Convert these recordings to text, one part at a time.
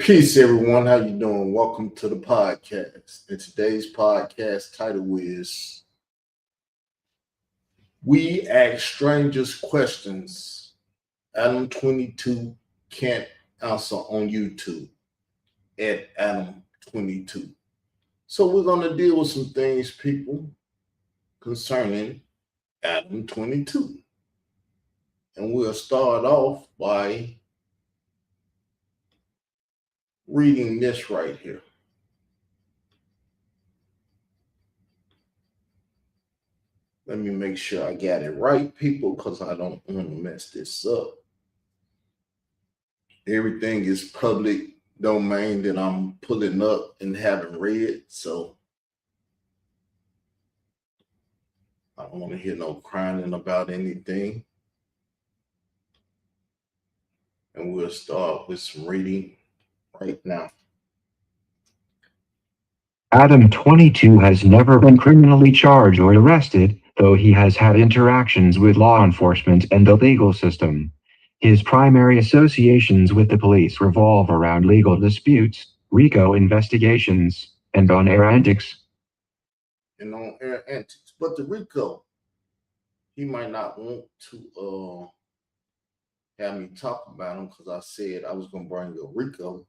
Peace, everyone. How you doing? Welcome to the podcast. And today's podcast title is "We Ask Strangers Questions." Adam22 can't answer on YouTube at Adam22. So we're gonna deal with some things, people, concerning Adam22, and we'll start off by reading this right here. Let me make sure I got it right, people, because I don't want to mess this up. Everything is public domain that I'm pulling up and haven't read, so I don't want to hear no crying about anything. And we'll start with some reading right now. Adam22 has never been criminally charged or arrested, though he has had interactions with law enforcement and the legal system. His primary associations with the police revolve around legal disputes, RICO investigations, and on-air antics. But the RICO, he might not want to have me talk about him because I said I was going to bring a RICO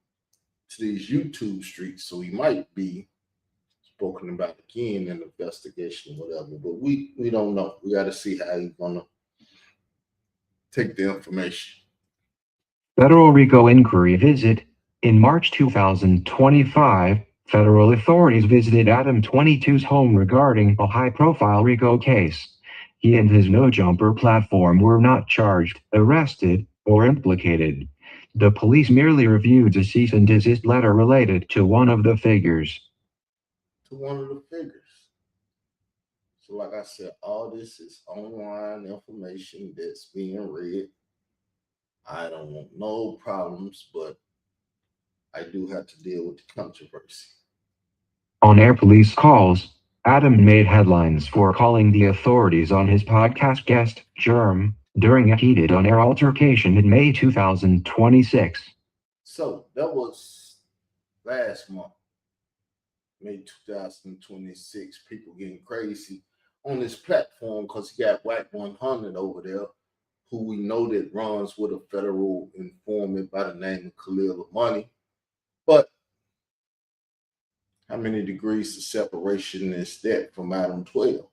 to these YouTube streets, so he might be spoken about again in the investigation, whatever. But we don't know. We got to see how he's gonna take the information. Federal RICO inquiry visit. In March 2025, federal authorities visited Adam22's home regarding a high-profile RICO case. He and his No Jumper platform were not charged, arrested, or implicated. The police merely reviewed a cease and desist letter related to one of the figures. So like I said, all this is online information that's being read. I don't want no problems, but I do have to deal with the controversy. On-air police calls. Adam made headlines for calling the authorities on his podcast guest, Germ, during a heated on-air altercation in May 2026. So that was last month. May 2026, people getting crazy on this platform because he got Whack 100 over there, who we know that runs with a federal informant by the name of Khalil Money. But how many degrees of separation is that from Adam 12?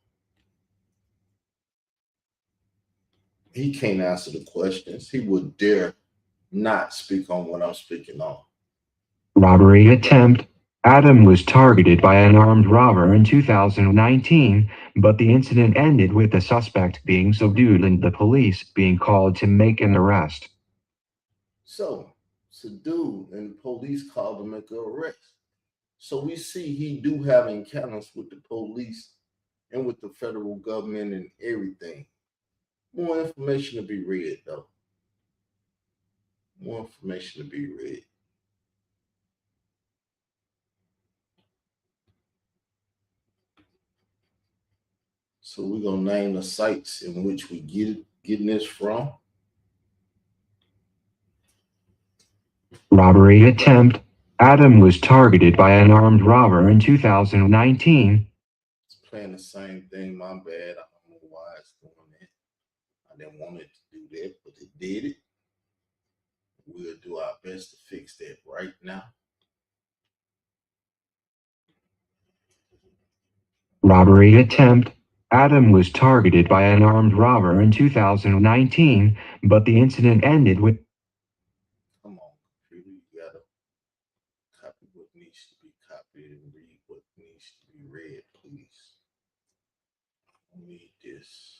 He can't answer the questions. He would dare not speak on what I'm speaking on. Robbery attempt. Adam was targeted by an armed robber in 2019, but the incident ended with the suspect being subdued and the police being called to make an arrest. So, subdued and the police called to make an arrest. So we see he do have encounters with the police and with the federal government and everything. More information to be read, though. More information to be read. So we're going to name the sites in which we getting this from. Robbery attempt. Adam was targeted by an armed robber in 2019. It's playing the same thing. My bad. I don't know why it's doing that. I didn't want it to do that, but it did it. We'll do our best to fix that right now. Robbery attempt. Adam was targeted by an armed robber in 2019, but the incident ended with... Come on, computer, you gotta copy what needs to be copied and read what needs to be read, please. I need this.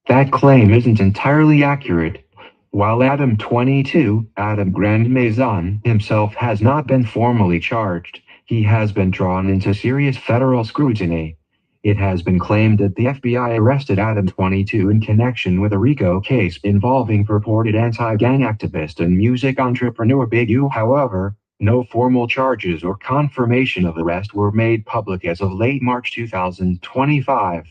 That claim isn't entirely accurate. While Adam22, Adam Grand Maison himself has not been formally charged, he has been drawn into serious federal scrutiny. It has been claimed that the FBI arrested Adam22 in connection with a RICO case involving purported anti-gang activist and music entrepreneur Big U. However, no formal charges or confirmation of arrest were made public as of late March 2025.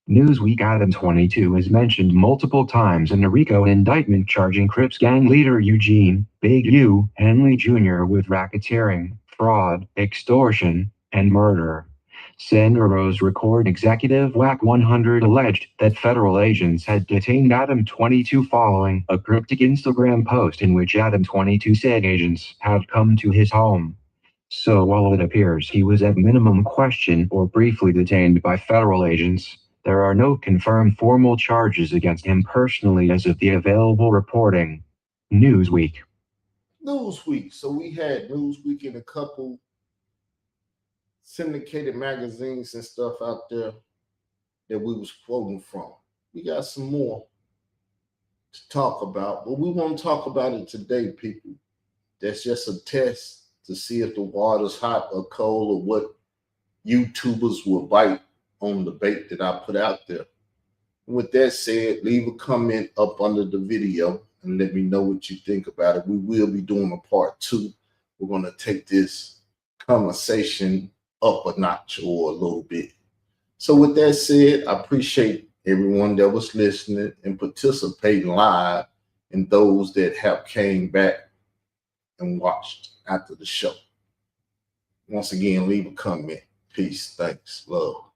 Newsweek Adam22 is mentioned multiple times in a RICO indictment charging Crips gang leader Eugene Big U Henley Jr. with racketeering, fraud, extortion, and murder. Senrose Record executive WAC 100 alleged that federal agents had detained Adam22 following a cryptic Instagram post in which Adam22 said agents had come to his home. So while it appears he was at minimum questioned or briefly detained by federal agents, there are no confirmed formal charges against him personally as of the available reporting. Newsweek. Newsweek. So we had Newsweek in a couple syndicated magazines and stuff out there that we was quoting from. We got some more to talk about, but we won't talk about it today, people. That's just a test to see if the water's hot or cold or what YouTubers will bite on the bait that I put out there. And with that said, leave a comment up under the video and let me know what you think about it. We will be doing a part 2. We're going to take this conversation up a notch or a little bit. So with that said, I appreciate everyone that was listening and participating live and those that have came back and watched after the show. Once again, leave a comment. Peace, thanks, love.